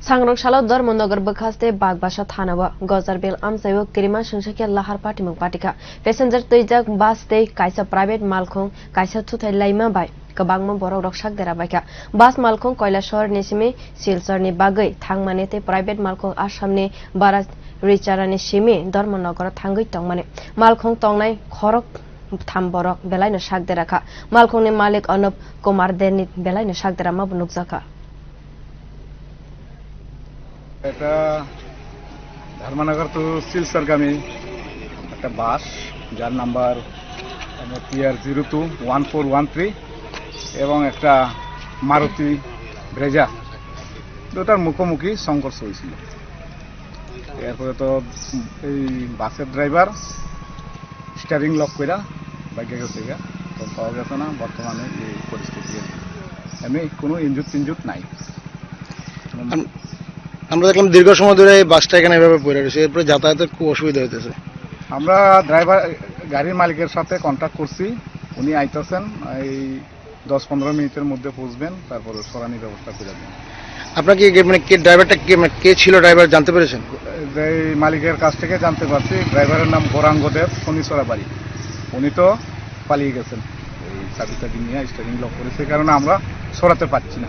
सांग्रांशालाव धर्मनगर बखास्ते बागबासा थानावा गजारबेल आमसाइव किरिमा संसाकिया लाहार पाटिमं पाटिका पेसेंजर तैजाक बास तै काइसा प्राइवेट मालखं काइसा थुथाइ लाइमा बाय गोबांमा बरक रकसाक देराबायका बास मालखं कयलाशहर निसिमे सिलचरनि बागै थांमाने तै प्राइवेट मालखं आसामनि बारा रिचारानि सिमे धर्मनगर थांगै तंमाने मालखं तंनाय खरक थाम बरक बेलायनो साक देराखा मालखंनि मालिक अनुप कुमार देनि बेलायनो साक देरामा बुनुकजाका এটা ধর্মনগর টু শিলচরগামী একটা বাস যার নাম্বার PR021413 এবং একটা মারুতি ব্রেজা দুটার মুখোমুখি সংঘর্ষ হয়েছিল। এরপরে তো এই বাসের ড্রাইভার স্টিয়ারিং লক কইরা বাইকে গেছে তো পাওয়া গেছে না। বর্তমানে এই পরিস্থিতি আমি কোনো ইনজুট নাই। আমরা দেখলাম দীর্ঘ সময় ধরে এই বাসটা এখানে এভাবে পড়ে রয়েছে, এরপরে যাতায়াতের খুব অসুবিধা হইতেছে। আমরা ড্রাইভার গাড়ির মালিকের সাথে কন্ট্যাক্ট করছি, উনি আইতেছেন এই 10-15 মিনিটের মধ্যে পৌঁছবেন, তারপরে সরানির ব্যবস্থা করে দেবেন। আপনার কি মানে কে ড্রাইভারটা কে ছিল ড্রাইভার জানতে পেরেছেন? যে মালিকের কাছ থেকে জানতে পারছি ড্রাইভারের নাম গৌরাঙ্গদেব, শনিচরা বাড়ি। উনি তো পালিয়ে গেছেন, এই চাবি নিয়ে স্টিয়ারিং লক করেছে, কারণে আমরা সরাতে পারছি না।